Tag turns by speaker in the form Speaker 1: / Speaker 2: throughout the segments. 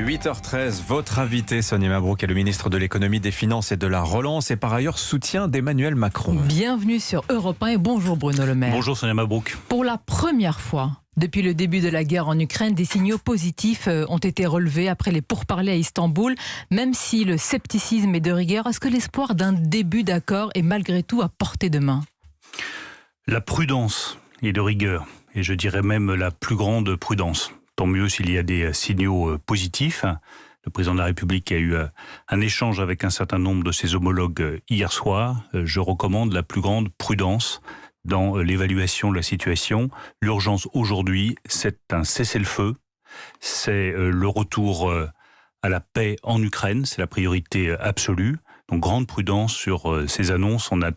Speaker 1: 8h13, votre invité Sonia Mabrouk est le ministre de l'économie, des finances et de la relance et par ailleurs soutien d'Emmanuel Macron.
Speaker 2: Bienvenue sur Europe 1 et bonjour Bruno Le Maire.
Speaker 3: Bonjour Sonia Mabrouk.
Speaker 2: Pour la première fois depuis le début de la guerre en Ukraine, des signaux positifs ont été relevés après les pourparlers à Istanbul. Même si le scepticisme est de rigueur, est-ce que l'espoir d'un début d'accord est malgré tout à portée de main?
Speaker 3: La prudence est de rigueur et je dirais même la plus grande prudence. Tant mieux s'il y a des signaux positifs. Le président de la République a eu un échange avec un certain nombre de ses homologues hier soir. Je recommande la plus grande prudence dans l'évaluation de la situation. L'urgence aujourd'hui, c'est un cessez-le-feu. C'est le retour à la paix en Ukraine. C'est la priorité absolue. Donc grande prudence sur ces annonces. On a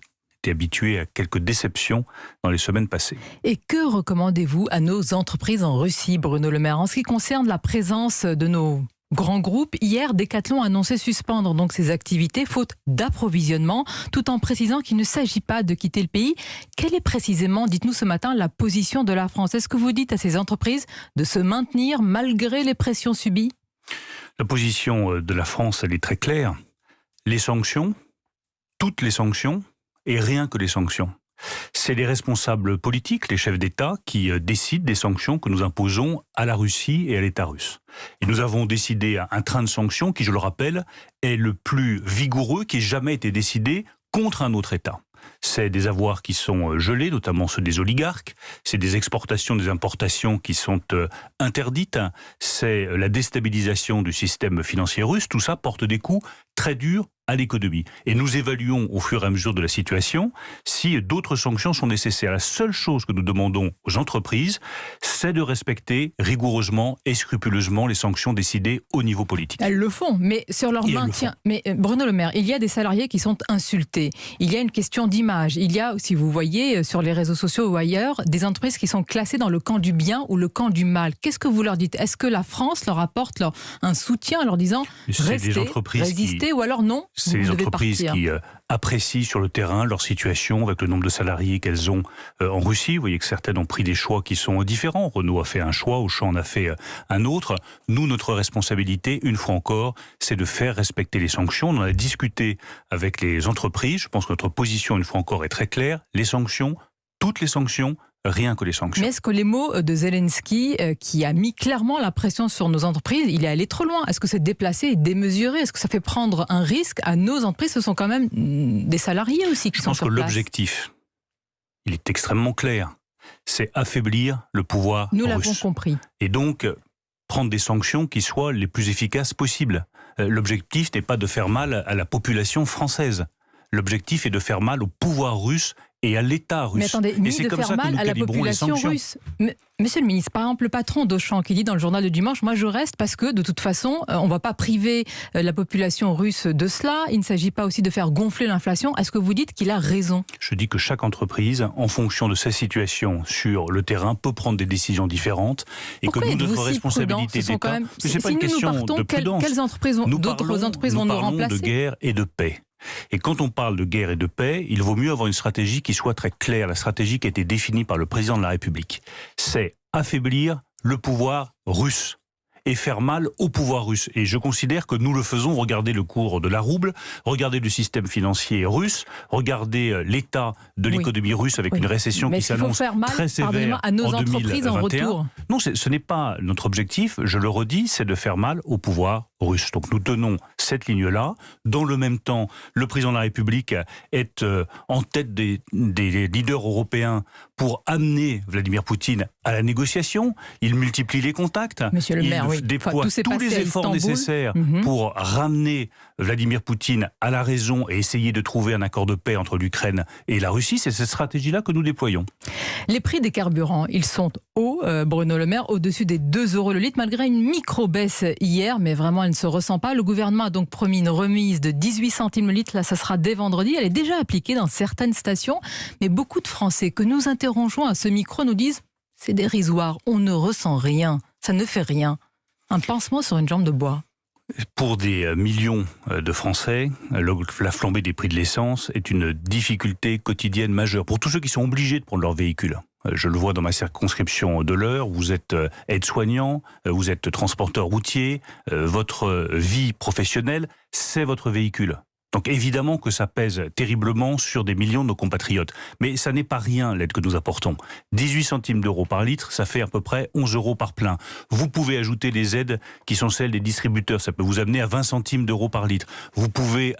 Speaker 3: été habitué à quelques déceptions dans les semaines passées.
Speaker 2: Et que recommandez-vous à nos entreprises en Russie, Bruno Le Maire, en ce qui concerne la présence de nos grands groupes? Hier, Decathlon a annoncé suspendre donc ses activités faute d'approvisionnement, tout en précisant qu'il ne s'agit pas de quitter le pays. Quelle est précisément, dites-nous ce matin, la position de la France? Est-ce que vous dites à ces entreprises de se maintenir malgré les pressions subies?
Speaker 3: La position de la France, elle est très claire. Les sanctions, toutes les sanctions, et rien que les sanctions. C'est les responsables politiques, les chefs d'État, qui décident des sanctions que nous imposons à la Russie et à l'État russe. Et nous avons décidé un train de sanctions qui, je le rappelle, est le plus vigoureux qui ait jamais été décidé contre un autre État. C'est des avoirs qui sont gelés, notamment ceux des oligarques. C'est des exportations, des importations qui sont interdites. C'est la déstabilisation du système financier russe. Tout ça porte des coups très durs à l'économie. Et nous évaluons au fur et à mesure de la situation si d'autres sanctions sont nécessaires. La seule chose que nous demandons aux entreprises, c'est de respecter rigoureusement et scrupuleusement les sanctions décidées au niveau politique.
Speaker 2: Elles le font, mais sur leur maintien. Mais Bruno Le Maire, il y a des salariés qui sont insultés. Il y a une question d'image. Il y a, si vous voyez sur les réseaux sociaux ou ailleurs, des entreprises qui sont classées dans le camp du bien ou le camp du mal. Qu'est-ce que vous leur dites? Est-ce que la France leur apporte un soutien en leur disant restez, résistez, ou alors non?
Speaker 3: C'est les entreprises qui apprécient sur le terrain leur situation avec le nombre de salariés qu'elles ont en Russie. Vous voyez que certaines ont pris des choix qui sont différents. Renault a fait un choix, Auchan en a fait un autre. Nous, notre responsabilité, une fois encore, c'est de faire respecter les sanctions. On en a discuté avec les entreprises. Je pense que notre position, une fois encore, est très claire. Les sanctions, toutes les sanctions, rien que les sanctions.
Speaker 2: Mais est-ce que les mots de Zelensky, qui a mis clairement la pression sur nos entreprises, il est allé trop loin? Est-ce que c'est déplacé et démesuré? Est-ce que ça fait prendre un risque à nos entreprises? Ce sont quand même des salariés aussi qui sont sur place.
Speaker 3: Je pense que l'objectif, il est extrêmement clair. C'est affaiblir le pouvoir russe.
Speaker 2: Nous l'avons compris.
Speaker 3: Et donc, prendre des sanctions qui soient les plus efficaces possibles. L'objectif n'est pas de faire mal à la population française. L'objectif est de faire mal au pouvoir russe et à l'État russe.
Speaker 2: Mais attendez, ni de faire mal à la population russe. Monsieur le ministre, par exemple, le patron d'Auchan qui dit dans le journal du dimanche, moi je reste parce que de toute façon, on ne va pas priver la population russe de cela. Il ne s'agit pas aussi de faire gonfler l'inflation. Est-ce que vous dites qu'il a raison? Je
Speaker 3: dis que chaque entreprise, en fonction de sa situation sur le terrain, peut prendre des décisions différentes. Et
Speaker 2: pourquoi
Speaker 3: que nous, notre responsabilité d'État...
Speaker 2: Si nous partons, quelles entreprises d'autres entreprises vont nous remplacer?
Speaker 3: Nous parlons de guerre et de paix. Et quand on parle de guerre et de paix, il vaut mieux avoir une stratégie qui soit très claire. La stratégie qui a été définie par le président de la République, c'est affaiblir le pouvoir russe et faire mal au pouvoir russe. Et je considère que nous le faisons. Regardez le cours de la rouble, regardez le système financier russe, regardez l'état de l'économie russe avec une récession qui s'annonce très sévère
Speaker 2: à nos
Speaker 3: en
Speaker 2: entreprises
Speaker 3: 2021.
Speaker 2: En retour.
Speaker 3: Non, ce n'est pas notre objectif, je le redis, c'est de faire mal au pouvoir russe. Donc nous tenons cette ligne-là. Dans le même temps, le président de la République est en tête des leaders européens pour amener Vladimir Poutine à la négociation. Il multiplie les contacts.
Speaker 2: Monsieur le Maire,
Speaker 3: déploie tous les efforts nécessaires pour ramener Vladimir Poutine à la raison et essayer de trouver un accord de paix entre l'Ukraine et la Russie. C'est cette stratégie-là que nous déployons.
Speaker 2: Les prix des carburants, ils sont hauts, Bruno Le Maire, au-dessus des 2 € le litre, malgré une micro-baisse hier, mais vraiment elle ne se ressent pas. Le gouvernement a donc promis une remise de 18 centimes le litre, là ça sera dès vendredi. Elle est déjà appliquée dans certaines stations, mais beaucoup de Français que nous interrogeons à ce micro nous disent « c'est dérisoire, on ne ressent rien, ça ne fait rien ». Un pansement sur une jambe de bois.
Speaker 3: Pour des millions de Français, la flambée des prix de l'essence est une difficulté quotidienne majeure. Pour tous ceux qui sont obligés de prendre leur véhicule. Je le vois dans ma circonscription de l'Eure, vous êtes aide-soignant, vous êtes transporteur routier, votre vie professionnelle, c'est votre véhicule. Donc évidemment que ça pèse terriblement sur des millions de nos compatriotes. Mais ça n'est pas rien l'aide que nous apportons. 18 centimes d'euros par litre, ça fait à peu près 11 euros par plein. Vous pouvez ajouter les aides qui sont celles des distributeurs, ça peut vous amener à 20 centimes d'euros par litre. Vous pouvez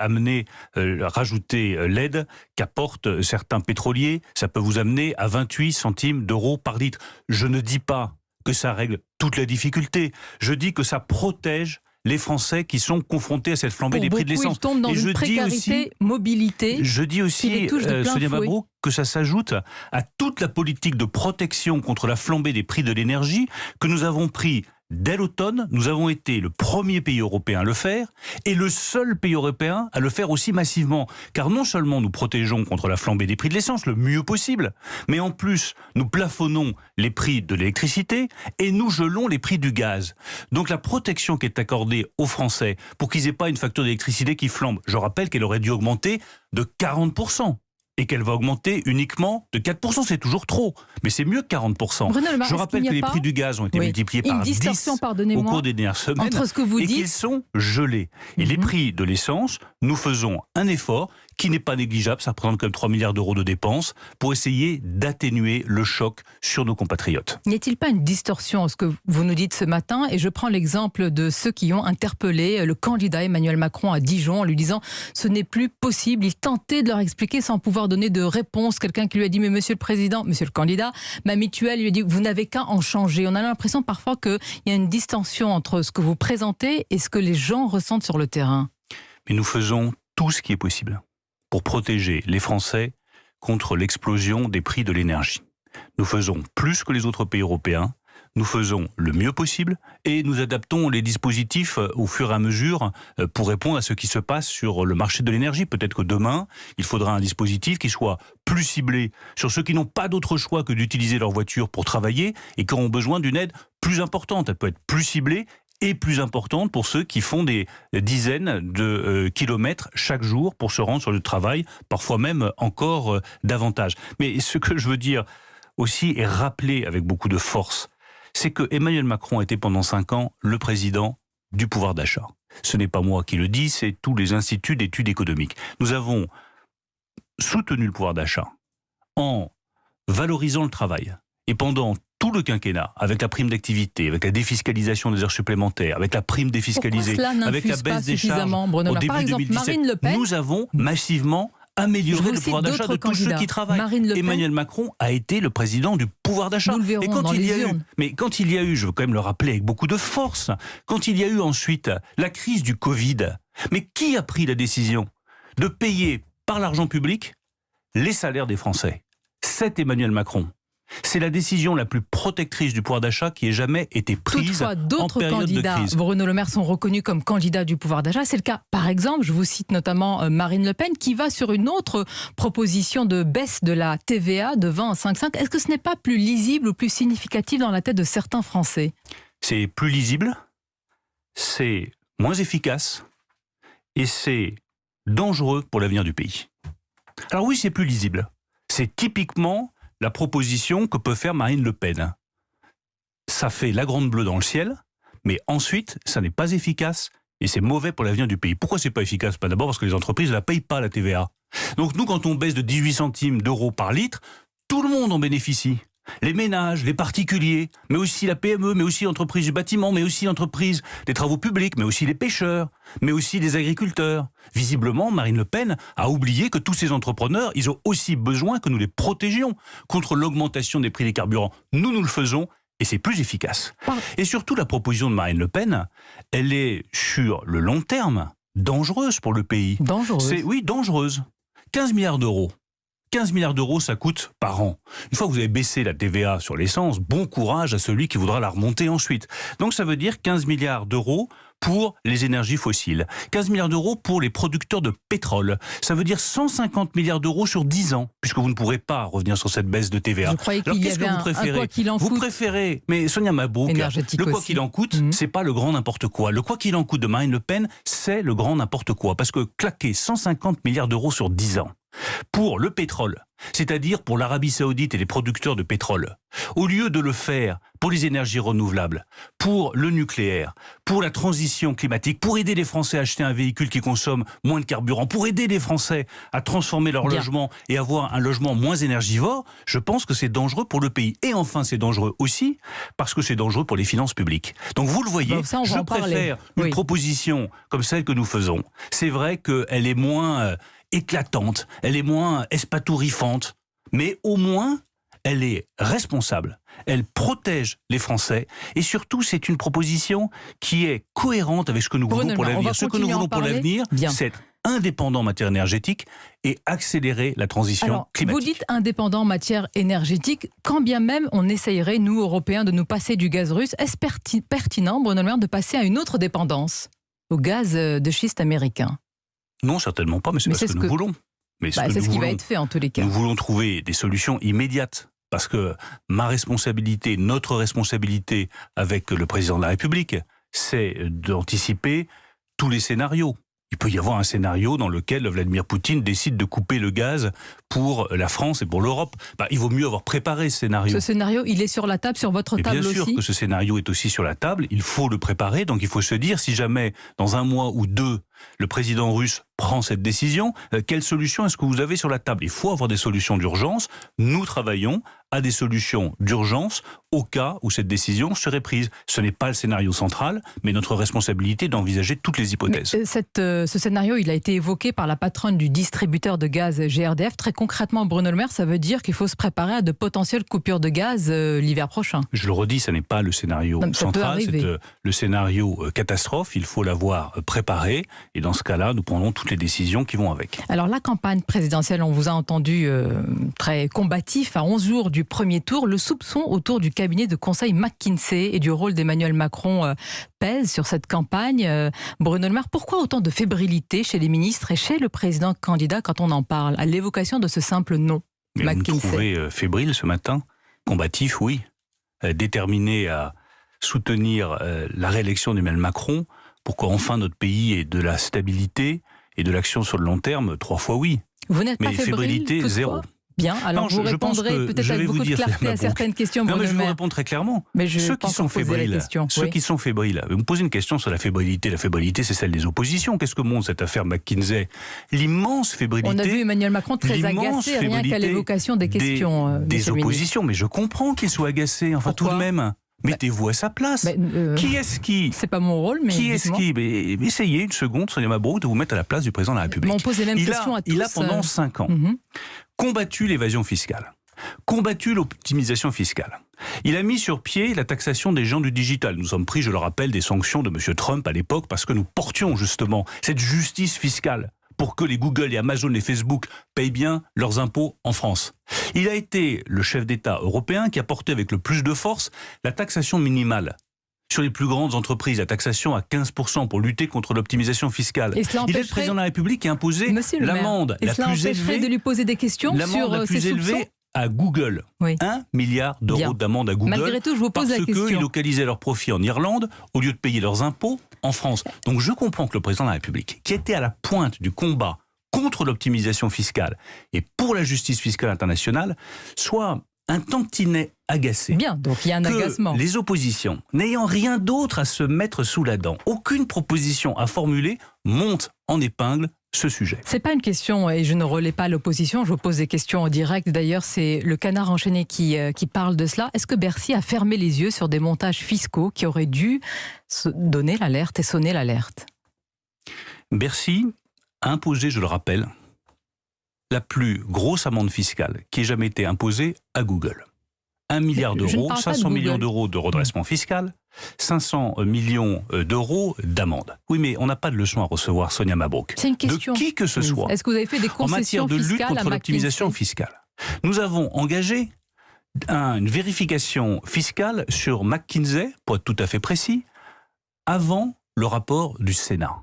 Speaker 3: rajouter l'aide qu'apportent certains pétroliers, ça peut vous amener à 28 centimes d'euros par litre. Je ne dis pas que ça règle toute la difficulté, je dis que ça protège les Français qui sont confrontés à cette flambée des prix de l'essence.
Speaker 2: Ils tombent dans une précarité, mobilité.
Speaker 3: Je dis aussi, Sonia Mabrouk, que ça s'ajoute à toute la politique de protection contre la flambée des prix de l'énergie que nous avons pris dès l'automne. Nous avons été le premier pays européen à le faire et le seul pays européen à le faire aussi massivement. Car non seulement nous protégeons contre la flambée des prix de l'essence le mieux possible, mais en plus nous plafonnons les prix de l'électricité et nous gelons les prix du gaz. Donc la protection qui est accordée aux Français pour qu'ils n'aient pas une facture d'électricité qui flambe, je rappelle qu'elle aurait dû augmenter de 40%. Et qu'elle va augmenter uniquement de 4%. C'est toujours trop, mais c'est mieux que 40%.
Speaker 2: Bruno Le Maire,
Speaker 3: je rappelle que les prix du gaz ont été multipliés par 10 au cours des dernières semaines
Speaker 2: entre ce que vous
Speaker 3: et
Speaker 2: dites...
Speaker 3: qu'ils sont gelés. Et les prix de l'essence, nous faisons un effort qui n'est pas négligeable, ça représente quand même 3 milliards d'euros de dépenses, pour essayer d'atténuer le choc sur nos compatriotes.
Speaker 2: N'y a-t-il pas une distorsion à ce que vous nous dites ce matin? Et je prends l'exemple de ceux qui ont interpellé le candidat Emmanuel Macron à Dijon en lui disant « ce n'est plus possible ». Il tentait de leur expliquer sans pouvoir donner de réponse. Quelqu'un qui lui a dit « mais monsieur le président, monsieur le candidat, ma mutuelle lui a dit « vous n'avez qu'à en changer ». On a l'impression parfois qu'il y a une distorsion entre ce que vous présentez et ce que les gens ressentent sur le terrain.
Speaker 3: Mais nous faisons tout ce qui est possible pour protéger les Français contre l'explosion des prix de l'énergie. Nous faisons plus que les autres pays européens, nous faisons le mieux possible et nous adaptons les dispositifs au fur et à mesure pour répondre à ce qui se passe sur le marché de l'énergie. Peut-être que demain, il faudra un dispositif qui soit plus ciblé sur ceux qui n'ont pas d'autre choix que d'utiliser leur voiture pour travailler et qui auront besoin d'une aide plus importante. Elle peut être plus ciblée et plus importante pour ceux qui font des dizaines de kilomètres chaque jour pour se rendre sur le travail, parfois même encore davantage. Mais ce que je veux dire aussi et rappeler avec beaucoup de force, c'est que Emmanuel Macron a été pendant 5 ans le président du pouvoir d'achat. Ce n'est pas moi qui le dis, c'est tous les instituts d'études économiques. Nous avons soutenu le pouvoir d'achat en valorisant le travail. Et pendant tout le quinquennat, avec la prime d'activité, avec la défiscalisation des heures supplémentaires, avec la prime défiscalisée, avec la baisse des charges au début 2017, nous avons massivement amélioré le pouvoir d'achat de tous ceux qui travaillent. Emmanuel Macron a été le président du pouvoir d'achat.
Speaker 2: Et quand
Speaker 3: il y a eu, je veux quand même le rappeler avec beaucoup de force, quand il y a eu ensuite la crise du Covid, mais qui a pris la décision de payer par l'argent public les salaires des Français? C'est Emmanuel Macron. C'est la décision la plus protectrice du pouvoir d'achat qui ait jamais été prise.
Speaker 2: Toutefois, d'autres
Speaker 3: en
Speaker 2: candidats, Bruno Le Maire, sont reconnus comme candidats du pouvoir d'achat. C'est le cas, par exemple, je vous cite notamment Marine Le Pen, qui va sur une autre proposition de baisse de la TVA de 20 à 5,5. Est-ce que ce n'est pas plus lisible ou plus significatif dans la tête de certains Français?
Speaker 3: C'est plus lisible, c'est moins efficace et c'est dangereux pour l'avenir du pays. Alors oui, c'est plus lisible. C'est typiquement la proposition que peut faire Marine Le Pen. Ça fait la grande bleue dans le ciel, mais ensuite, ça n'est pas efficace et c'est mauvais pour l'avenir du pays. Pourquoi c'est pas efficace? D'abord parce que les entreprises ne la payent pas, la TVA. Donc nous, quand on baisse de 18 centimes d'euros par litre, tout le monde en bénéficie. Les ménages, les particuliers, mais aussi la PME, mais aussi l'entreprise du bâtiment, mais aussi l'entreprise des travaux publics, mais aussi les pêcheurs, mais aussi les agriculteurs. Visiblement, Marine Le Pen a oublié que tous ces entrepreneurs, ils ont aussi besoin que nous les protégions contre l'augmentation des prix des carburants. Nous le faisons et c'est plus efficace. Et surtout, la proposition de Marine Le Pen, elle est sur le long terme dangereuse pour le pays.
Speaker 2: Dangereuse?
Speaker 3: Oui, dangereuse. 15 milliards d'euros. 15 milliards d'euros, ça coûte par an. Une fois que vous avez baissé la TVA sur l'essence, bon courage à celui qui voudra la remonter ensuite. Donc ça veut dire 15 milliards d'euros pour les énergies fossiles. 15 milliards d'euros pour les producteurs de pétrole. Ça veut dire 150 milliards d'euros sur 10 ans, puisque vous ne pourrez pas revenir sur cette baisse de TVA.
Speaker 2: Je croyais qu'il y avait un quoi qu'il en coûte.
Speaker 3: Vous préférez, mais Sonia Mabrouk, le quoi qu'il en coûte, c'est pas le grand n'importe quoi. Le quoi qu'il en coûte de Marine Le Pen, c'est le grand n'importe quoi. Parce que claquer 150 milliards d'euros sur 10 ans, pour le pétrole, c'est-à-dire pour l'Arabie Saoudite et les producteurs de pétrole, au lieu de le faire pour les énergies renouvelables, pour le nucléaire, pour la transition climatique, pour aider les Français à acheter un véhicule qui consomme moins de carburant, pour aider les Français à transformer leur logement et avoir un logement moins énergivore, je pense que c'est dangereux pour le pays. Et enfin, c'est dangereux aussi parce que c'est dangereux pour les finances publiques. Donc vous le voyez, je préfère une proposition comme celle que nous faisons. C'est vrai qu'elle est moins éclatante, elle est moins espatourifante, mais au moins elle est responsable, elle protège les Français et surtout c'est une proposition qui est cohérente avec ce que nous voulons pour l'avenir. Ce que nous voulons pour l'avenir, c'est être indépendant en matière énergétique et accélérer la transition climatique.
Speaker 2: Vous dites indépendant en matière énergétique, quand bien même on essayerait, nous Européens, de nous passer du gaz russe, est-ce pertinent, Bruno Le Maire, de passer à une autre dépendance, au gaz de schiste américain?
Speaker 3: Non, certainement pas, mais c'est ce que nous voulons.
Speaker 2: C'est ce qui va être fait en tous les cas.
Speaker 3: Nous voulons trouver des solutions immédiates. Parce que ma responsabilité, notre responsabilité avec le président de la République, c'est d'anticiper tous les scénarios. Il peut y avoir un scénario dans lequel Vladimir Poutine décide de couper le gaz pour la France et pour l'Europe. Il vaut mieux avoir préparé ce scénario.
Speaker 2: Ce scénario, il est sur la table, sur votre table aussi ?
Speaker 3: Bien sûr que ce scénario est aussi sur la table. Il faut le préparer. Donc il faut se dire, si jamais, dans un mois ou deux, le président russe prend cette décision, quelle solution est-ce que vous avez sur la table ? Il faut avoir des solutions d'urgence. Nous travaillons à des solutions d'urgence au cas où cette décision serait prise. Ce n'est pas le scénario central, mais notre responsabilité d'envisager toutes les hypothèses.
Speaker 2: Ce scénario, il a été évoqué par la patronne du distributeur de gaz GRDF. Très concrètement, Bruno Le Maire, ça veut dire qu'il faut se préparer à de potentielles coupures de gaz l'hiver prochain.
Speaker 3: Je le redis, ce n'est pas le scénario central, c'est le scénario catastrophe. Il faut l'avoir préparé et dans ce cas-là, nous prendrons toutes les décisions qui vont avec.
Speaker 2: Alors la campagne présidentielle, on vous a entendu très combatif à 11 jours du premier tour. Le soupçon autour du cabinet de conseil McKinsey et du rôle d'Emmanuel Macron pèse sur cette campagne. Bruno Le Maire, pourquoi autant de fébrilité chez les ministres et chez le président candidat quand on en parle, à l'évocation de ce simple nom, McKinsey?
Speaker 3: Vous me trouvez fébrile ce matin? Combatif, oui. Déterminé à soutenir la réélection d'Emmanuel Macron pour qu'enfin notre pays ait de la stabilité et de l'action sur le long terme, 3 fois oui.
Speaker 2: Vous n'êtes pas
Speaker 3: fébrile,
Speaker 2: fébrilité,
Speaker 3: zéro.
Speaker 2: Bien, alors vous répondrez peut-être avec beaucoup de clarté à certaines questions.
Speaker 3: Non, mais je vais vous répondre très clairement. Ceux qui sont fébriles, vous me posez une question sur la fébrilité. La fébrilité, c'est celle des oppositions. Qu'est-ce que montre cette affaire McKinsey? L'immense fébrilité.
Speaker 2: On a vu Emmanuel Macron très agacé rien qu'à l'évocation des questions.
Speaker 3: Des oppositions, mais je comprends qu'il soit agacé. Enfin, tout de même. Mettez-vous à sa place. Qui est-ce qui...
Speaker 2: C'est pas mon rôle, mais...
Speaker 3: Qui est-ce qui... Essayez une seconde, Sonia Mabrouk, de vous mettre à la place du président de la République.
Speaker 2: On pose les mêmes questions à tous.
Speaker 3: Il a pendant 5 ans combattu l'évasion fiscale, combattu l'optimisation fiscale. Il a mis sur pied la taxation des géants du digital. Nous sommes pris, je le rappelle, des sanctions de M. Trump à l'époque parce que nous portions justement cette justice fiscale pour que les Google, les Amazon, les Facebook payent bien leurs impôts en France. Il a été le chef d'État européen qui a porté avec le plus de force la taxation minimale sur les plus grandes entreprises, la taxation à 15% pour lutter contre l'optimisation fiscale. Il est le président de la République qui a imposé l'amende la plus élevée
Speaker 2: de lui poser des questions sur
Speaker 3: la plus élevée à Google. 1 milliard d'euros d'amende à Google.
Speaker 2: Malgré tout, je vous pose la question.
Speaker 3: Parce qu'ils localisaient leurs profits en Irlande au lieu de payer leurs impôts en France. Donc je comprends que le président de la République, qui était à la pointe du combat contre l'optimisation fiscale et pour la justice fiscale internationale, soit un tantinet agacé.
Speaker 2: Bien, donc il y a un agacement.
Speaker 3: Les oppositions, n'ayant rien d'autre à se mettre sous la dent, aucune proposition à formuler, montent en épingle ce sujet.
Speaker 2: C'est pas une question, et je ne relais pas l'opposition, je vous pose des questions en direct. D'ailleurs, c'est le Canard enchaîné qui parle de cela. Est-ce que Bercy a fermé les yeux sur des montages fiscaux qui auraient dû donner l'alerte et sonner l'alerte?
Speaker 3: Bercy a imposé, je le rappelle, la plus grosse amende fiscale qui ait jamais été imposée à Google. 1 milliard d'euros, 500 millions d'euros de redressement fiscal, 500 millions d'euros d'amende. Oui, mais on n'a pas de leçon à recevoir, Sonia Mabrouk.
Speaker 2: C'est une question.
Speaker 3: De qui que ce soit.
Speaker 2: Est-ce que vous avez fait des concessions
Speaker 3: en matière de lutte contre l'optimisation fiscale? Nous avons engagé une vérification fiscale sur McKinsey, pour être tout à fait précis, avant le rapport du Sénat.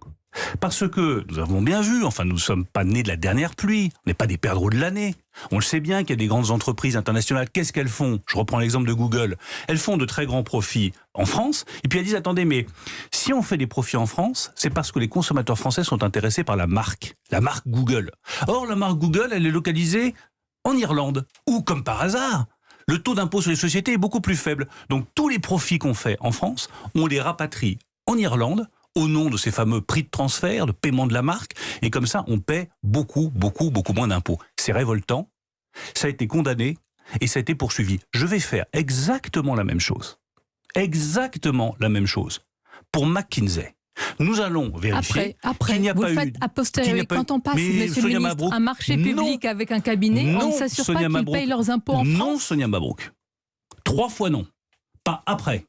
Speaker 3: Parce que nous avons bien vu, enfin nous ne sommes pas nés de la dernière pluie, on n'est pas des perdreaux de l'année. On le sait bien qu'il y a des grandes entreprises internationales, qu'est-ce qu'elles font? Je reprends l'exemple de Google. Elles font de très grands profits en France, et puis elles disent, attendez, mais si on fait des profits en France, c'est parce que les consommateurs français sont intéressés par la marque Google. Or, la marque Google, elle est localisée en Irlande, où, comme par hasard, le taux d'impôt sur les sociétés est beaucoup plus faible. Donc tous les profits qu'on fait en France, on les rapatrie en Irlande, au nom de ces fameux prix de transfert, de paiement de la marque, et comme ça, on paie beaucoup moins d'impôts. C'est révoltant, ça a été condamné, et ça a été poursuivi. Je vais faire exactement la même chose. Exactement la même chose. Pour McKinsey. Nous allons vérifier qu'il n'y a
Speaker 2: vous
Speaker 3: pas
Speaker 2: le faites
Speaker 3: eu...
Speaker 2: a posteriori. Quand on passe, monsieur le ministre, un marché public avec un cabinet, on ne s'assure pas qu'ils payent leurs impôts en France.
Speaker 3: Non, Sonia Mabrouk. 3 fois non. Pas après.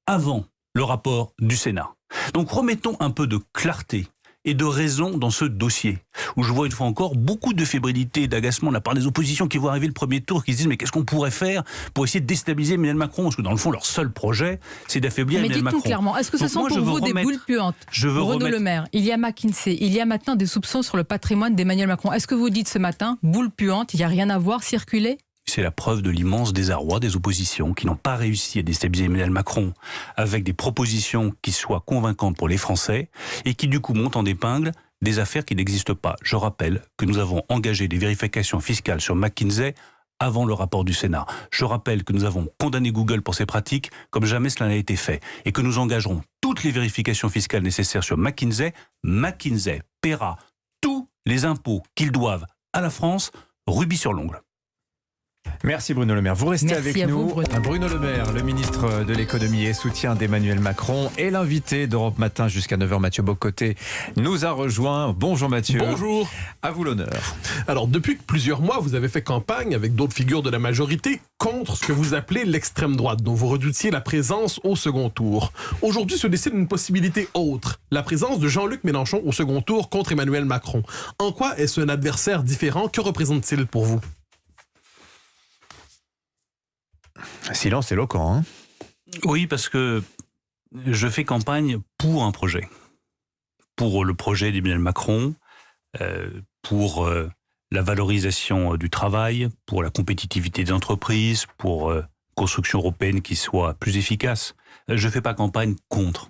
Speaker 3: Avant le rapport du Sénat. Donc remettons un peu de clarté et de raison dans ce dossier, où je vois une fois encore beaucoup de fébrilité et d'agacement de la part des oppositions qui vont arriver le premier tour, qui se disent mais qu'est-ce qu'on pourrait faire pour essayer de déstabiliser Emmanuel Macron, parce que dans le fond leur seul projet c'est d'affaiblir Emmanuel Macron.
Speaker 2: Mais dites-nous clairement, est-ce que ce sont pour vous des boules puantes? Bruno Le Maire, il y a McKinsey, il y a maintenant des soupçons sur le patrimoine d'Emmanuel Macron. Est-ce que vous dites ce matin, boule puante, il n'y a rien à voir, circuler?
Speaker 3: C'est la preuve de l'immense désarroi des oppositions qui n'ont pas réussi à déstabiliser Emmanuel Macron avec des propositions qui soient convaincantes pour les Français et qui du coup montent en épingle des affaires qui n'existent pas. Je rappelle que nous avons engagé des vérifications fiscales sur McKinsey avant le rapport du Sénat. Je rappelle que nous avons condamné Google pour ses pratiques comme jamais cela n'a été fait et que nous engagerons toutes les vérifications fiscales nécessaires sur McKinsey. McKinsey paiera tous les impôts qu'ils doivent à la France, rubis sur l'ongle.
Speaker 1: Merci Bruno Le Maire. Vous restez avec nous. Bruno Le Maire, le ministre de l'économie et soutien d'Emmanuel Macron, et l'invité d'Europe Matin jusqu'à 9h, Mathieu Bocoté, nous a rejoint. Bonjour Mathieu.
Speaker 4: Bonjour.
Speaker 1: À vous l'honneur.
Speaker 4: Alors, depuis plusieurs mois, vous avez fait campagne avec d'autres figures de la majorité contre ce que vous appelez l'extrême droite, dont vous redoutiez la présence au second tour. Aujourd'hui se décide une possibilité autre, la présence de Jean-Luc Mélenchon au second tour contre Emmanuel Macron. En quoi est-ce un adversaire différent? Que représente-t-il pour vous?
Speaker 1: Silence éloquent, hein?
Speaker 3: Oui, parce que je fais campagne pour un projet. Pour le projet d'Emmanuel Macron, pour la valorisation du travail, pour la compétitivité des entreprises, pour construction européenne qui soit plus efficace. Je ne fais pas campagne contre.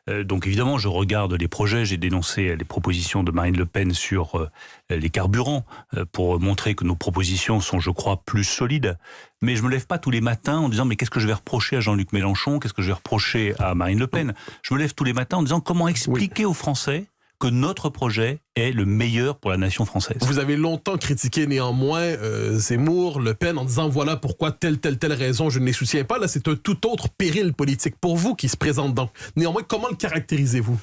Speaker 3: Donc évidemment, je regarde les projets, j'ai dénoncé les propositions de Marine Le Pen sur les carburants pour montrer que nos propositions sont, je crois, plus solides. Mais je me lève pas tous les matins en disant mais qu'est-ce que je vais reprocher à Jean-Luc Mélenchon, qu'est-ce que je vais reprocher à Marine Le Pen. Je me lève tous les matins en disant comment expliquer aux Français que notre projet est le meilleur pour la nation française.
Speaker 4: Vous avez longtemps critiqué néanmoins Zemmour, Le Pen, en disant voilà pourquoi telle raison je ne les soutiens pas. Là, c'est un tout autre péril politique pour vous qui se présente donc. Néanmoins, comment le caractérisez-vous?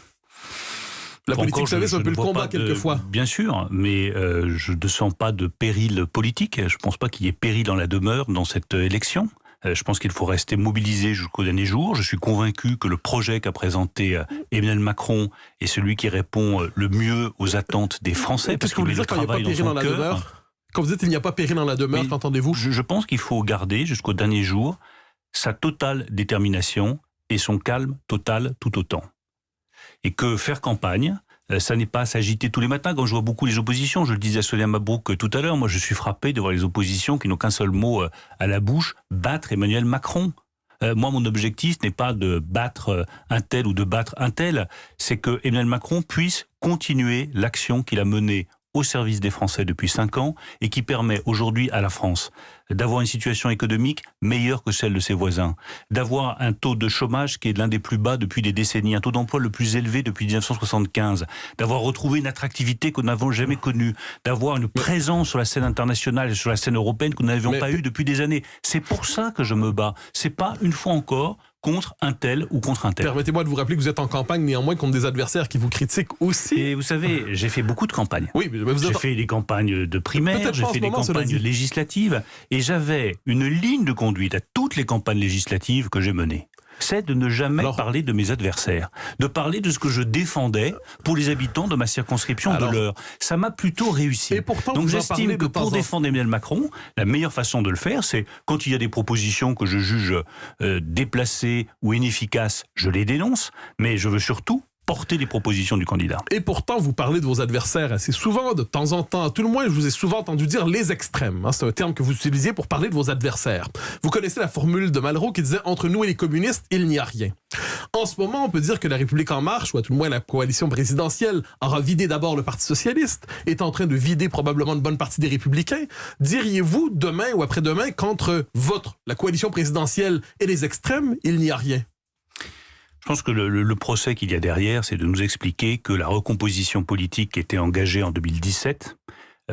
Speaker 4: La politique, vous savez, c'est un peu le combat quelquefois.
Speaker 3: Bien sûr, mais je ne sens pas de péril politique. Je ne pense pas qu'il y ait péril dans la demeure dans cette élection. Je pense qu'il faut rester mobilisé jusqu'au dernier jour. Je suis convaincu que le projet qu'a présenté Emmanuel Macron est celui qui répond le mieux aux attentes des Français.
Speaker 4: Parce qu'il met le travail dans son cœur. Quand vous dites qu'il n'y a pas péril dans la demeure, qu'entendez-vous?
Speaker 3: Je pense qu'il faut garder jusqu'au dernier jour sa totale détermination et son calme total tout autant. Et que faire campagne, ça n'est pas s'agiter tous les matins. Quand je vois beaucoup les oppositions, je le disais à Sonia Mabrouk tout à l'heure, moi je suis frappé de voir les oppositions qui n'ont qu'un seul mot à la bouche, battre Emmanuel Macron. Moi, mon objectif n'est pas de battre un tel ou de battre un tel, c'est que Emmanuel Macron puisse continuer l'action qu'il a menée au service des Français depuis 5 ans et qui permet aujourd'hui à la France d'avoir une situation économique meilleure que celle de ses voisins, d'avoir un taux de chômage qui est l'un des plus bas depuis des décennies, un taux d'emploi le plus élevé depuis 1975, d'avoir retrouvé une attractivité que nous n'avons jamais connue, d'avoir une présence sur la scène internationale et sur la scène européenne que nous n'avions pas eue depuis des années. C'est pour ça que je me bats. C'est pas une fois encore contre un tel ou contre un tel.
Speaker 4: Permettez-moi de vous rappeler que vous êtes en campagne néanmoins contre des adversaires qui vous critiquent aussi.
Speaker 3: Et vous savez, j'ai fait beaucoup de campagnes.
Speaker 4: Oui, mais vous
Speaker 3: j'ai fait des campagnes de primaire, j'ai fait des campagnes législatives, et j'avais une ligne de conduite à toutes les campagnes législatives que j'ai menées. C'est de ne jamais parler de mes adversaires, de parler de ce que je défendais pour les habitants de ma circonscription de l'Eure. Ça m'a plutôt réussi.
Speaker 4: Et pourtant,
Speaker 3: donc j'estime que pour défendre Emmanuel Macron, la meilleure façon de le faire, c'est quand il y a des propositions que je juge déplacées ou inefficaces, je les dénonce, mais je veux surtout porter les propositions du candidat.
Speaker 4: Et pourtant, vous parlez de vos adversaires assez souvent, de temps en temps. À tout le moins, je vous ai souvent entendu dire les extrêmes. C'est un terme que vous utilisiez pour parler de vos adversaires. Vous connaissez la formule de Malraux qui disait « Entre nous et les communistes, il n'y a rien ». En ce moment, on peut dire que La République en marche, ou à tout le moins la coalition présidentielle, aura vidé d'abord le Parti socialiste, est en train de vider probablement une bonne partie des Républicains. Diriez-vous demain ou après-demain qu'entre la coalition présidentielle et les extrêmes, il n'y a rien?
Speaker 3: Je pense que le procès qu'il y a derrière, c'est de nous expliquer que la recomposition politique qui était engagée en 2017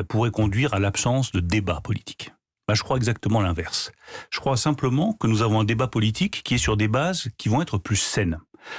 Speaker 3: pourrait conduire à l'absence de débat politique. Je crois exactement l'inverse. Je crois simplement que nous avons un débat politique qui est sur des bases qui vont être plus saines.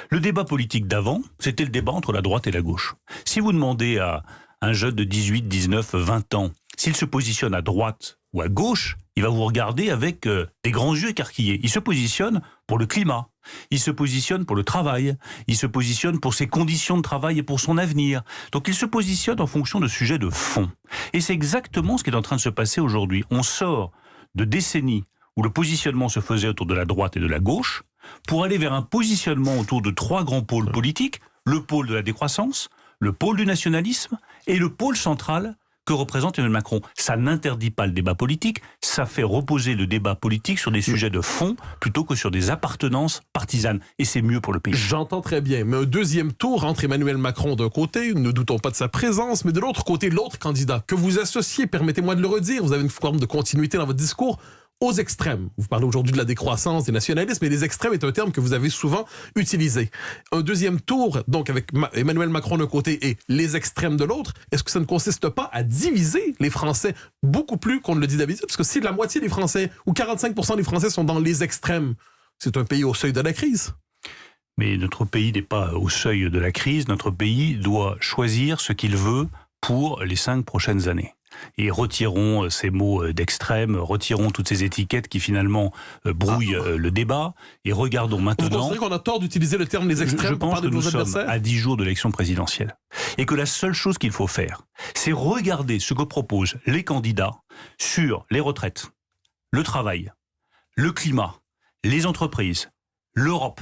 Speaker 3: Le débat politique d'avant, c'était le débat entre la droite et la gauche. Si vous demandez à un jeune de 18, 19, 20 ans s'il se positionne à droite ou à gauche, il va vous regarder avec des grands yeux écarquillés. Il se positionne pour le climat, il se positionne pour le travail, il se positionne pour ses conditions de travail et pour son avenir. Donc il se positionne en fonction de sujets de fond. Et c'est exactement ce qui est en train de se passer aujourd'hui. On sort de décennies où le positionnement se faisait autour de la droite et de la gauche pour aller vers un positionnement autour de 3 grands pôles politiques, le pôle de la décroissance, le pôle du nationalisme et le pôle central que représente Emmanuel Macron. Ça n'interdit pas le débat politique, ça fait reposer le débat politique sur des sujets de fond plutôt que sur des appartenances partisanes. Et c'est mieux pour le pays.
Speaker 4: J'entends très bien, mais un deuxième tour entre Emmanuel Macron d'un côté, ne doutons pas de sa présence, mais de l'autre côté, l'autre candidat que vous associez, permettez-moi de le redire, vous avez une forme de continuité dans votre discours, aux extrêmes. Vous parlez aujourd'hui de la décroissance, des nationalismes, mais les extrêmes est un terme que vous avez souvent utilisé. Un deuxième tour, donc avec Emmanuel Macron d'un côté et les extrêmes de l'autre, est-ce que ça ne consiste pas à diviser les Français beaucoup plus qu'on ne le dit d'habitude? Parce que si la moitié des Français, ou 45% des Français sont dans les extrêmes, c'est un pays au seuil de la crise.
Speaker 3: Mais notre pays n'est pas au seuil de la crise, notre pays doit choisir ce qu'il veut pour les 5 prochaines années. Et retirons ces mots d'extrême, retirons toutes ces étiquettes qui finalement brouillent le débat et regardons maintenant...
Speaker 4: Vous considérez qu'on a tort d'utiliser le terme les extrêmes pour parler de nos adversaires?
Speaker 3: Je pense que nous sommes à 10 jours de l'élection présidentielle et que la seule chose qu'il faut faire, c'est regarder ce que proposent les candidats sur les retraites, le travail, le climat, les entreprises, l'Europe.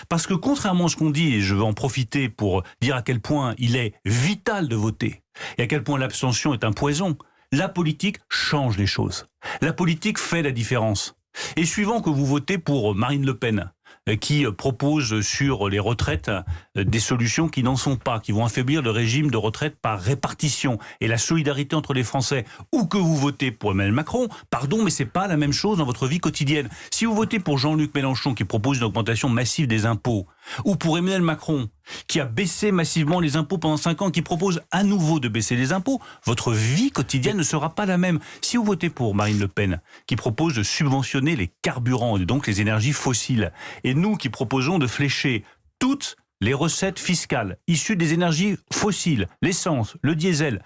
Speaker 3: Parce que contrairement à ce qu'on dit, et je veux en profiter pour dire à quel point il est vital de voter, et à quel point l'abstention est un poison, la politique change les choses. La politique fait la différence. Et suivant que vous votez pour Marine Le Pen, qui propose sur les retraites des solutions qui n'en sont pas, qui vont affaiblir le régime de retraite par répartition et la solidarité entre les Français, ou que vous votez pour Emmanuel Macron, pardon, mais c'est pas la même chose dans votre vie quotidienne. Si vous votez pour Jean-Luc Mélenchon, qui propose une augmentation massive des impôts, ou pour Emmanuel Macron, qui a baissé massivement les impôts pendant 5 ans, qui propose à nouveau de baisser les impôts, votre vie quotidienne ne sera pas la même. Si vous votez pour Marine Le Pen, qui propose de subventionner les carburants, et donc les énergies fossiles, et nous qui proposons de flécher toutes les recettes fiscales issues des énergies fossiles, l'essence, le diesel,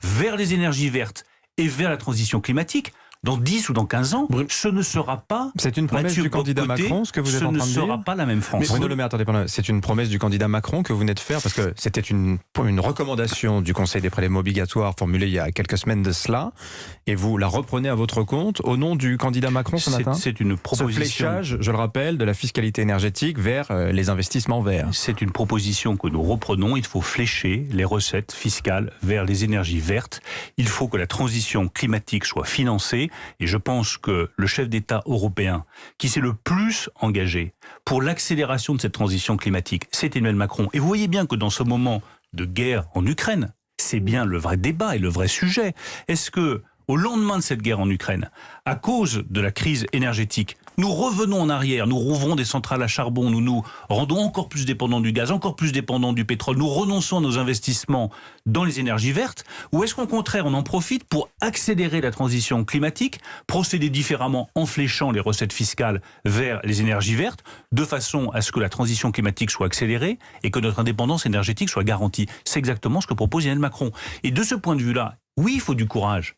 Speaker 3: vers les énergies vertes et vers la transition climatique, dans 10 ou dans 15 ans, ce ne sera pas...
Speaker 1: C'est une promesse du candidat Macron, ce que vous êtes en train de dire?
Speaker 3: Ce ne sera pas la même France.
Speaker 1: Mais Bruno Le Maire, attendez, c'est une promesse du candidat Macron que vous venez de faire, parce que c'était une recommandation du Conseil des prélèvements obligatoires formulée il y a quelques semaines de cela, et vous la reprenez à votre compte au nom du candidat Macron ce matin?
Speaker 3: C'est une proposition...
Speaker 1: Ce fléchage, je le rappelle, de la fiscalité énergétique vers les investissements verts.
Speaker 3: C'est une proposition que nous reprenons. Il faut flécher les recettes fiscales vers les énergies vertes. Il faut que la transition climatique soit financée. Et je pense que le chef d'État européen qui s'est le plus engagé pour l'accélération de cette transition climatique, c'est Emmanuel Macron. Et vous voyez bien que dans ce moment de guerre en Ukraine, c'est bien le vrai débat et le vrai sujet. Est-ce que, au lendemain de cette guerre en Ukraine, à cause de la crise énergétique, nous revenons en arrière, nous rouvrons des centrales à charbon, nous nous rendons encore plus dépendants du gaz, encore plus dépendants du pétrole, nous renonçons à nos investissements dans les énergies vertes, ou est-ce qu'au contraire on en profite pour accélérer la transition climatique, procéder différemment en fléchant les recettes fiscales vers les énergies vertes, de façon à ce que la transition climatique soit accélérée et que notre indépendance énergétique soit garantie? C'est exactement ce que propose Emmanuel Macron. Et de ce point de vue-là, oui, il faut du courage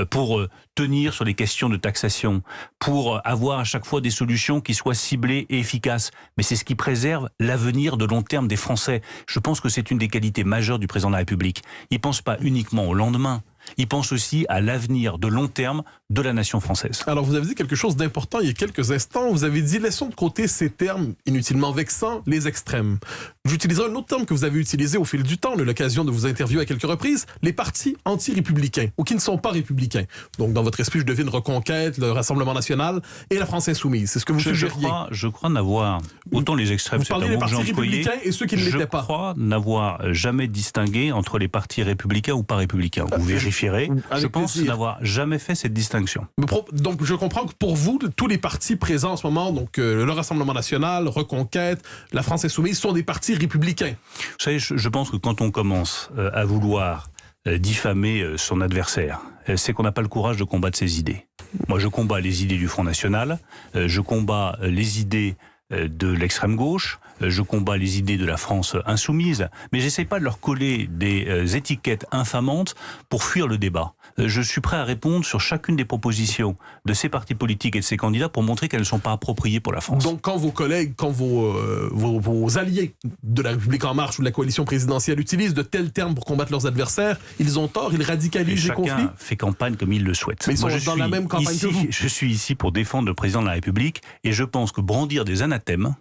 Speaker 3: pour tenir sur les questions de taxation, pour avoir à chaque fois des solutions qui soient ciblées et efficaces. Mais c'est ce qui préserve l'avenir de long terme des Français. Je pense que c'est une des qualités majeures du président de la République. Il ne pense pas uniquement au lendemain, il pense aussi à l'avenir de long terme de la nation française.
Speaker 4: Alors, vous avez dit quelque chose d'important il y a quelques instants. Vous avez dit, laissons de côté ces termes inutilement vexants, les extrêmes. J'utiliserai un autre terme que vous avez utilisé au fil du temps, on a eu l'occasion de vous interviewer à quelques reprises, les partis anti-républicains, ou qui ne sont pas républicains. Donc, dans votre esprit, je devine Reconquête, le Rassemblement national et la France insoumise. C'est ce que vous suggériez.
Speaker 3: Je crois n'avoir, autant les extrêmes,
Speaker 4: vous parlez des partis républicains et ceux qui ne l'étaient pas.
Speaker 3: Je crois n'avoir jamais distingué entre les partis républicains ou pas républicains. Vous vérifierez. Je pense n'avoir jamais fait cette distinction.
Speaker 4: Donc, je comprends que pour vous, tous les partis présents en ce moment, donc le Rassemblement national, Reconquête, la France insoumise, sont des partis républicains.
Speaker 3: Vous savez, je pense que quand on commence à vouloir diffamer son adversaire, c'est qu'on n'a pas le courage de combattre ses idées. Moi, je combats les idées du Front National, je combats les idées de l'extrême gauche, je combats les idées de la France insoumise, mais j'essaie pas de leur coller des étiquettes infamantes pour fuir le débat. Je suis prêt à répondre sur chacune des propositions de ces partis politiques et de ces candidats pour montrer qu'elles ne sont pas appropriées pour la France.
Speaker 4: Donc quand vos collègues, quand vos alliés de la République En Marche ou de la coalition présidentielle utilisent de tels termes pour combattre leurs adversaires, ils ont tort, ils radicalisent les conflits.
Speaker 3: Chacun fait campagne comme il le souhaite.
Speaker 4: Mais ils sont dans la même campagne que vous.
Speaker 3: Je suis ici pour défendre le président de la République et je pense que brandir des anathèmes,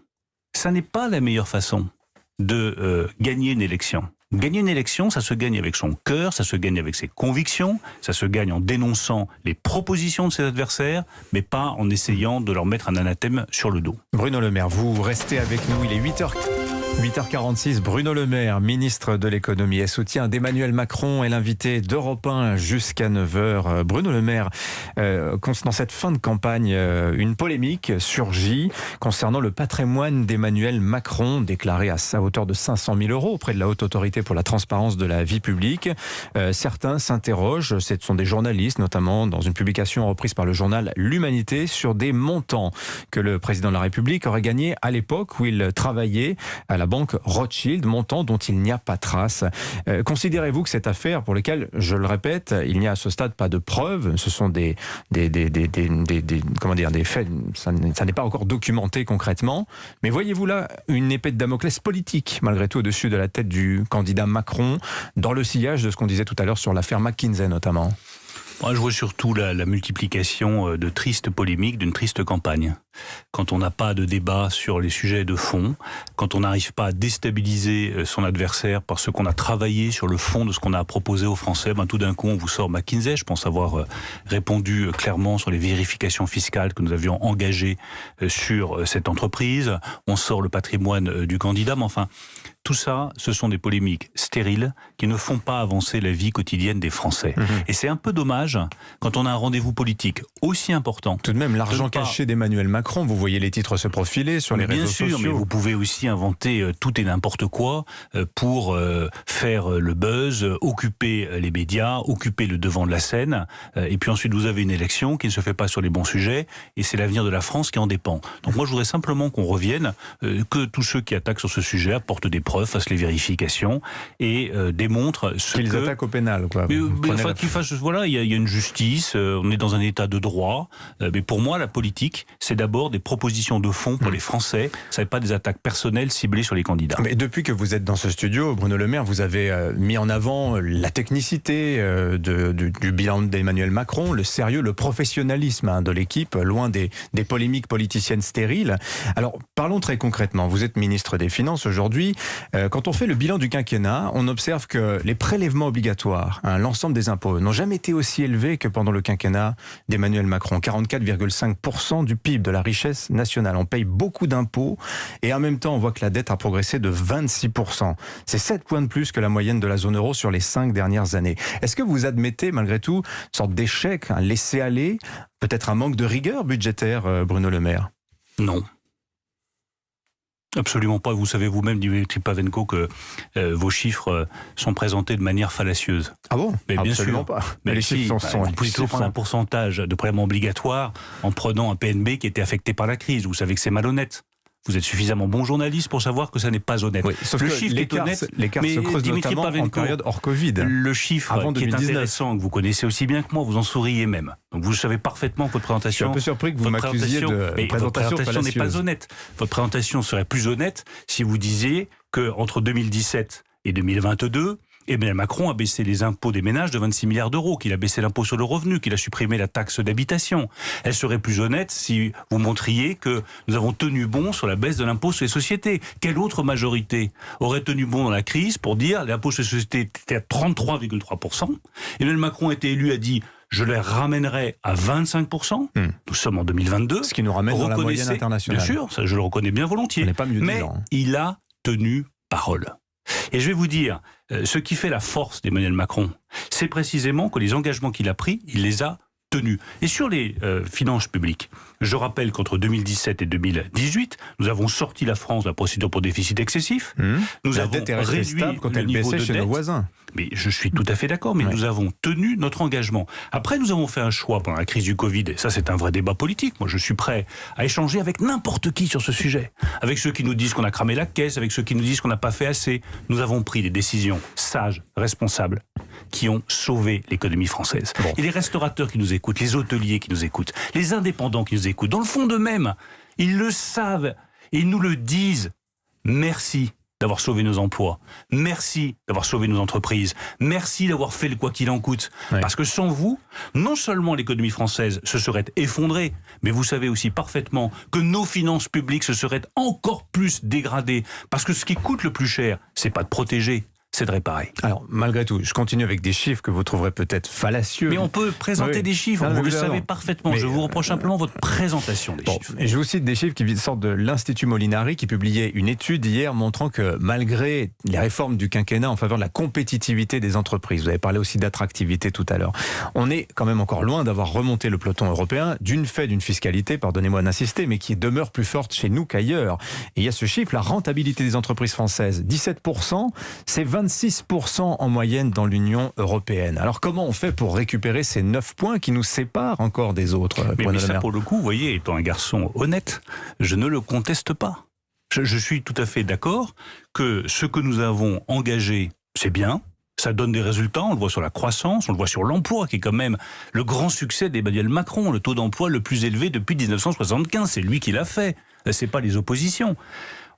Speaker 3: ça n'est pas la meilleure façon de gagner une élection. Gagner une élection, ça se gagne avec son cœur, ça se gagne avec ses convictions, ça se gagne en dénonçant les propositions de ses adversaires, mais pas en essayant de leur mettre un anathème sur le dos.
Speaker 1: Bruno Le Maire, vous restez avec nous, il est 8h46, Bruno Le Maire, ministre de l'économie et soutien d'Emmanuel Macron, est l'invité d'Europe 1 jusqu'à 9h. Bruno Le Maire, dans cette fin de campagne, une polémique surgit concernant le patrimoine d'Emmanuel Macron, déclaré à hauteur de 500 000 € auprès de la Haute Autorité pour la transparence de la vie publique. Certains s'interrogent, ce sont des journalistes, notamment dans une publication reprise par le journal L'Humanité, sur des montants que le président de la République aurait gagnés à l'époque où il travaillait à la banque Rothschild, montant dont il n'y a pas trace. Considérez-vous que cette affaire, pour laquelle, je le répète, il n'y a à ce stade pas de preuves, ce sont des faits, ça n'est pas encore documenté concrètement, mais voyez-vous là une épée de Damoclès politique, malgré tout, au-dessus de la tête du candidat Macron, dans le sillage de ce qu'on disait tout à l'heure sur l'affaire McKinsey notamment?
Speaker 3: Moi, je vois surtout la multiplication de tristes polémiques, d'une triste campagne. Quand on n'a pas de débat sur les sujets de fond, quand on n'arrive pas à déstabiliser son adversaire parce qu'on a travaillé sur le fond de ce qu'on a proposé aux Français, tout d'un coup on vous sort McKinsey. Je pense avoir répondu clairement sur les vérifications fiscales que nous avions engagées sur cette entreprise. On sort le patrimoine du candidat, mais enfin, tout ça, ce sont des polémiques stériles qui ne font pas avancer la vie quotidienne des Français. Et c'est un peu dommage quand on a un rendez-vous politique aussi important.
Speaker 1: Tout de même, l'argent caché d'Emmanuel Macron, vous voyez les titres se profiler sur les réseaux sociaux.
Speaker 3: Bien sûr, mais vous pouvez aussi inventer tout et n'importe quoi pour faire le buzz, occuper les médias, occuper le devant de la scène. Et puis ensuite, vous avez une élection qui ne se fait pas sur les bons sujets et c'est l'avenir de la France qui en dépend. Donc moi, je voudrais simplement qu'on revienne, que tous ceux qui attaquent sur ce sujet apportent des preuves, fassent les vérifications et démontrent ce
Speaker 1: qu'ils attaquent au pénal, quoi.
Speaker 3: Enfin, qu'ils fassent, voilà, il y a une justice, on est dans un état de droit, mais pour moi, la politique, c'est d'abord des propositions de fond pour les Français, ça n'est pas des attaques personnelles ciblées sur les candidats.
Speaker 1: Mais depuis que vous êtes dans ce studio, Bruno Le Maire, vous avez mis en avant la technicité du bilan d'Emmanuel Macron, le sérieux, le professionnalisme de l'équipe, loin des polémiques politiciennes stériles. Alors, parlons très concrètement. Vous êtes ministre des Finances aujourd'hui. Quand on fait le bilan du quinquennat, on observe que les prélèvements obligatoires, l'ensemble des impôts, n'ont jamais été aussi élevés que pendant le quinquennat d'Emmanuel Macron. 44,5% du PIB, de la richesse nationale. On paye beaucoup d'impôts et en même temps, on voit que la dette a progressé de 26%. C'est 7 points de plus que la moyenne de la zone euro sur les 5 dernières années. Est-ce que vous admettez malgré tout une sorte d'échec, un laisser-aller, peut-être un manque de rigueur budgétaire, Bruno Le Maire?
Speaker 3: Non. Absolument pas. Vous savez vous-même, Dimitri Pavenko, que vos chiffres sont présentés de manière fallacieuse.
Speaker 1: Ah bon?
Speaker 3: Mais bien
Speaker 1: absolument
Speaker 3: sûr.
Speaker 1: Pas.
Speaker 3: Mais les chiffres sont... Vous pouvez toujours prendre un pourcentage de prélèvement obligatoire en prenant un PNB qui était affecté par la crise. Vous savez que c'est malhonnête. Vous êtes suffisamment bon journaliste pour savoir que ça n'est pas honnête.
Speaker 1: Oui, sauf
Speaker 3: le
Speaker 1: que
Speaker 3: chiffre est honnête,
Speaker 1: l'écart se creuse notamment en période hors Covid.
Speaker 3: Le chiffre
Speaker 1: avant
Speaker 3: qui
Speaker 1: 2019.
Speaker 3: est intéressant, que vous connaissez aussi bien que moi, vous en souriez même. Donc vous savez parfaitement que votre présentation...
Speaker 1: Je suis un peu surpris que vous m'accusiez de
Speaker 3: votre présentation n'est pas honnête. Votre présentation serait plus honnête si vous disiez qu'entre 2017 et 2022, Emmanuel Macron a baissé les impôts des ménages de 26 milliards d'euros, qu'il a baissé l'impôt sur le revenu, qu'il a supprimé la taxe d'habitation. Elle serait plus honnête si vous montriez que nous avons tenu bon sur la baisse de l'impôt sur les sociétés. Quelle autre majorité aurait tenu bon dans la crise pour dire l'impôt sur les sociétés était à 33,3%. Emmanuel Macron a été élu, a dit je les ramènerai à 25%. Nous sommes en 2022.
Speaker 1: Ce qui nous ramène dans la moyenne internationale.
Speaker 3: Bien sûr, ça, je le reconnais bien volontiers.
Speaker 1: On n'est pas mieux
Speaker 3: mais
Speaker 1: disant, hein.
Speaker 3: Il a tenu parole. Et je vais vous dire, ce qui fait la force d'Emmanuel Macron, c'est précisément que les engagements qu'il a pris, il les a tenus. Et sur les finances publiques, je rappelle qu'entre 2017 et 2018, nous avons sorti la France de la procédure pour déficit excessif. Nous
Speaker 1: la
Speaker 3: avons
Speaker 1: dette est restée
Speaker 3: réduit
Speaker 1: stable quand
Speaker 3: le
Speaker 1: elle
Speaker 3: niveau
Speaker 1: baissait
Speaker 3: de
Speaker 1: chez
Speaker 3: dette.
Speaker 1: nos voisins.
Speaker 3: Mais je suis tout à fait d'accord, mais nous avons tenu notre engagement. Après, nous avons fait un choix pendant la crise du Covid, et ça c'est un vrai débat politique. Moi je suis prêt à échanger avec n'importe qui sur ce sujet. Avec ceux qui nous disent qu'on a cramé la caisse, avec ceux qui nous disent qu'on n'a pas fait assez. Nous avons pris des décisions sages, responsables, qui ont sauvé l'économie française. Et les restaurateurs qui nous écoutent, les hôteliers qui nous écoutent, les indépendants qui nous écoutent, dans le fond d'eux-mêmes, ils le savent et ils nous le disent. Merci d'avoir sauvé nos emplois. Merci d'avoir sauvé nos entreprises. Merci d'avoir fait le quoi qu'il en coûte. Parce que sans vous, non seulement l'économie française se serait effondrée, mais vous savez aussi parfaitement que nos finances publiques se seraient encore plus dégradées. Parce que ce qui coûte le plus cher, c'est pas de protéger, c'est de réparer.
Speaker 1: Alors, malgré tout, je continue avec des chiffres que vous trouverez peut-être fallacieux.
Speaker 3: Mais on peut présenter des chiffres, vous le savez parfaitement. Je vous reproche simplement votre présentation des chiffres.
Speaker 1: Et je vous cite des chiffres qui sortent de l'Institut Molinari, qui publiait une étude hier montrant que malgré les réformes du quinquennat en faveur de la compétitivité des entreprises, vous avez parlé aussi d'attractivité tout à l'heure, on est quand même encore loin d'avoir remonté le peloton européen d'une fiscalité, pardonnez-moi d'insister, mais qui demeure plus forte chez nous qu'ailleurs. Et il y a ce chiffre, la rentabilité des entreprises françaises, 17%, c'est 26% en moyenne dans l'Union européenne. Alors comment on fait pour récupérer ces 9 points qui nous séparent encore des autres?
Speaker 3: Mais ça, pour le coup, vous voyez, étant un garçon honnête, je ne le conteste pas. Je suis tout à fait d'accord que ce que nous avons engagé, c'est bien. Ça donne des résultats, on le voit sur la croissance, on le voit sur l'emploi, qui est quand même le grand succès d'Emmanuel Macron, le taux d'emploi le plus élevé depuis 1975. C'est lui qui l'a fait, c'est pas les oppositions.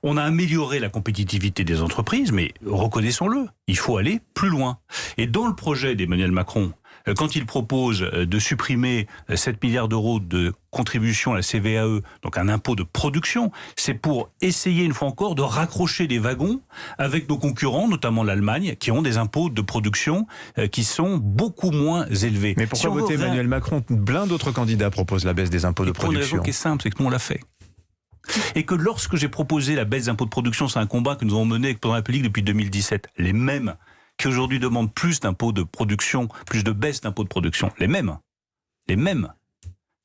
Speaker 3: On a amélioré la compétitivité des entreprises, mais reconnaissons-le, il faut aller plus loin. Et dans le projet d'Emmanuel Macron, quand il propose de supprimer 7 milliards d'euros de contribution à la CVAE, donc un impôt de production, c'est pour essayer une fois encore de raccrocher les wagons avec nos concurrents, notamment l'Allemagne, qui ont des impôts de production qui sont beaucoup moins élevés.
Speaker 1: Mais pourquoi voter Emmanuel Macron? Plein d'autres candidats proposent la baisse des impôts de production.
Speaker 3: Pour une raison qui est simple, c'est que nous on l'a fait. Et que lorsque j'ai proposé la baisse d'impôts de production, c'est un combat que nous avons mené avec le président de la République depuis 2017, les mêmes qui aujourd'hui demandent plus d'impôts de production, plus de baisse d'impôts de production, les mêmes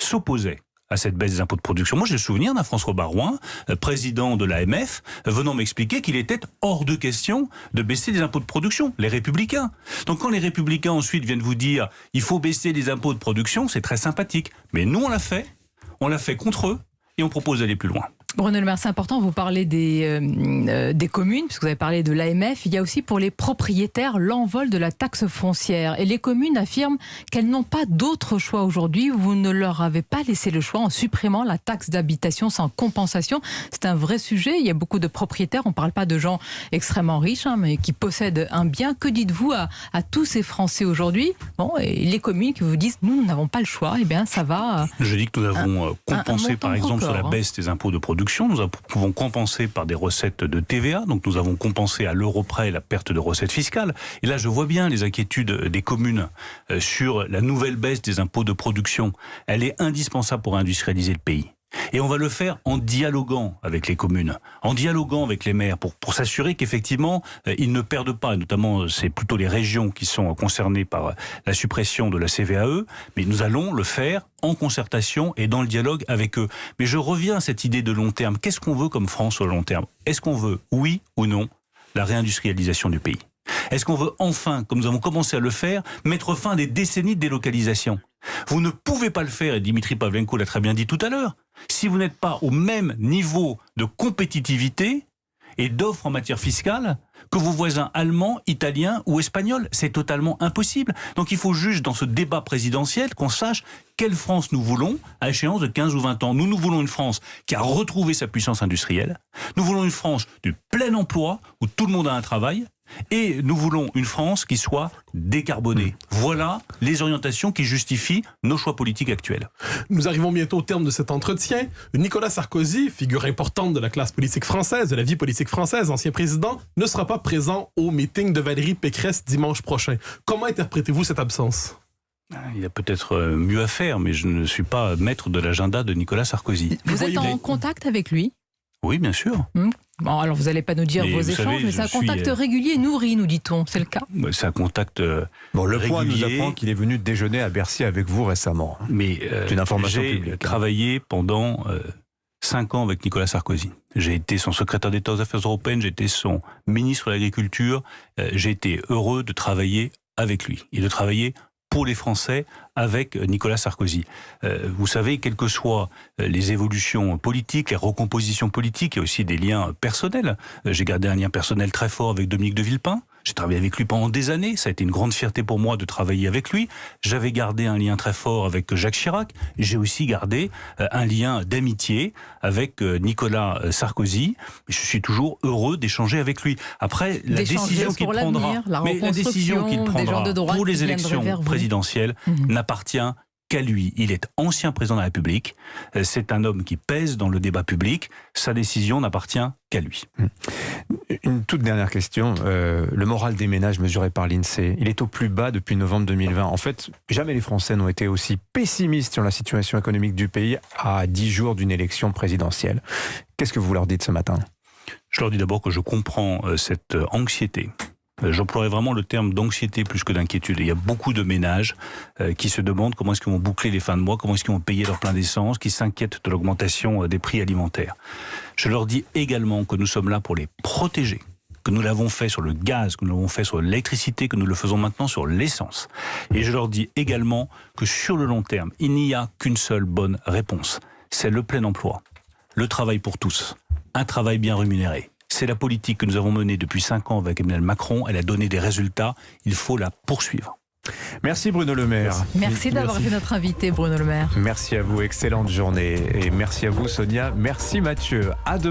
Speaker 3: s'opposaient à cette baisse des impôts de production. Moi, j'ai le souvenir d'un François Baroin, président de l'AMF, venant m'expliquer qu'il était hors de question de baisser les impôts de production, les Républicains. Donc quand les Républicains ensuite viennent vous dire il faut baisser les impôts de production, c'est très sympathique. Mais nous, on l'a fait contre eux, et on propose d'aller plus loin.
Speaker 2: Bruno Le Maire, c'est important, vous parlez des communes, puisque vous avez parlé de l'AMF, il y a aussi pour les propriétaires l'envol de la taxe foncière. Et les communes affirment qu'elles n'ont pas d'autre choix aujourd'hui. Vous ne leur avez pas laissé le choix en supprimant la taxe d'habitation sans compensation. C'est un vrai sujet, il y a beaucoup de propriétaires, on ne parle pas de gens extrêmement riches, mais qui possèdent un bien. Que dites-vous à tous ces Français aujourd'hui? Et les communes qui vous disent, nous n'avons pas le choix, eh bien ça va...
Speaker 3: Je dis que nous avons compensé par exemple sur la baisse des impôts de production. Nous avons compensé par des recettes de TVA, donc nous avons compensé à l'euro près la perte de recettes fiscales. Et là, je vois bien les inquiétudes des communes sur la nouvelle baisse des impôts de production. Elle est indispensable pour industrialiser le pays. Et on va le faire en dialoguant avec les communes, en dialoguant avec les maires pour s'assurer qu'effectivement ils ne perdent pas. Et notamment, c'est plutôt les régions qui sont concernées par la suppression de la CVAE, mais nous allons le faire en concertation et dans le dialogue avec eux. Mais je reviens à cette idée de long terme. Qu'est-ce qu'on veut comme France sur le long terme? Est-ce qu'on veut, oui ou non, la réindustrialisation du pays? Est-ce qu'on veut enfin, comme nous avons commencé à le faire, mettre fin à des décennies de délocalisation? Vous ne pouvez pas le faire, et Dimitri Pavlenko l'a très bien dit tout à l'heure, si vous n'êtes pas au même niveau de compétitivité et d'offres en matière fiscale que vos voisins allemands, italiens ou espagnols. C'est totalement impossible. Donc il faut juste, dans ce débat présidentiel, qu'on sache quelle France nous voulons à échéance de 15 ou 20 ans. Nous voulons une France qui a retrouvé sa puissance industrielle. Nous voulons une France du plein emploi, où tout le monde a un travail. Et nous voulons une France qui soit décarbonée. Voilà les orientations qui justifient nos choix politiques actuels.
Speaker 4: Nous arrivons bientôt au terme de cet entretien. Nicolas Sarkozy, figure importante de la classe politique française, de la vie politique française, ancien président, ne sera pas présent au meeting de Valérie Pécresse dimanche prochain. Comment interprétez-vous cette absence ?
Speaker 3: Il y a peut-être mieux à faire, mais je ne suis pas maître de l'agenda de Nicolas Sarkozy.
Speaker 2: Vous êtes en contact avec lui ?
Speaker 3: Oui, bien sûr.
Speaker 2: Bon, alors vous n'allez pas nous dire vos échanges, mais c'est un contact régulier, nourri, nous dit-on. C'est le cas ?
Speaker 3: C'est un contact
Speaker 1: Le Point nous
Speaker 3: régulier.
Speaker 1: apprend qu'il est venu déjeuner à Bercy avec vous récemment.
Speaker 3: Mais
Speaker 1: c'est une information publique.
Speaker 3: J'ai travaillé pendant 5 ans avec Nicolas Sarkozy. J'ai été son secrétaire d'État aux Affaires européennes, j'ai été son ministre de l'Agriculture. J'ai été heureux de travailler avec lui et de travailler pour les Français avec Nicolas Sarkozy. Vous savez, quelles que soient les évolutions politiques, les recompositions politiques, il y a aussi des liens personnels. J'ai gardé un lien personnel très fort avec Dominique de Villepin. J'ai travaillé avec lui pendant des années. Ça a été une grande fierté pour moi de travailler avec lui. J'avais gardé un lien très fort avec Jacques Chirac. J'ai aussi gardé un lien d'amitié avec Nicolas Sarkozy. Je suis toujours heureux d'échanger avec lui. Après, la décision qu'il prendra, pour les élections présidentielles n'appartient qu'à lui. Il est ancien président de la République. C'est un homme qui pèse dans le débat public. Sa décision n'appartient qu'à lui.
Speaker 1: Une toute dernière question. Le moral des ménages mesuré par l'INSEE, il est au plus bas depuis novembre 2020. En fait, jamais les Français n'ont été aussi pessimistes sur la situation économique du pays à 10 jours d'une élection présidentielle. Qu'est-ce que vous leur dites ce matin ?
Speaker 3: Je leur dis d'abord que je comprends cette anxiété. J'emploierais vraiment le terme d'anxiété plus que d'inquiétude. Il y a beaucoup de ménages qui se demandent comment est-ce qu'ils vont boucler les fins de mois, comment est-ce qu'ils vont payer leur plein d'essence, qui s'inquiètent de l'augmentation des prix alimentaires. Je leur dis également que nous sommes là pour les protéger, que nous l'avons fait sur le gaz, que nous l'avons fait sur l'électricité, que nous le faisons maintenant sur l'essence. Et je leur dis également que sur le long terme, il n'y a qu'une seule bonne réponse. C'est le plein emploi, le travail pour tous, un travail bien rémunéré. C'est la politique que nous avons menée depuis 5 ans avec Emmanuel Macron. Elle a donné des résultats. Il faut la poursuivre.
Speaker 1: Merci Bruno Le Maire.
Speaker 2: Merci d'avoir été notre invité, Bruno Le Maire.
Speaker 1: Merci à vous. Excellente journée. Et merci à vous, Sonia. Merci Mathieu. À demain.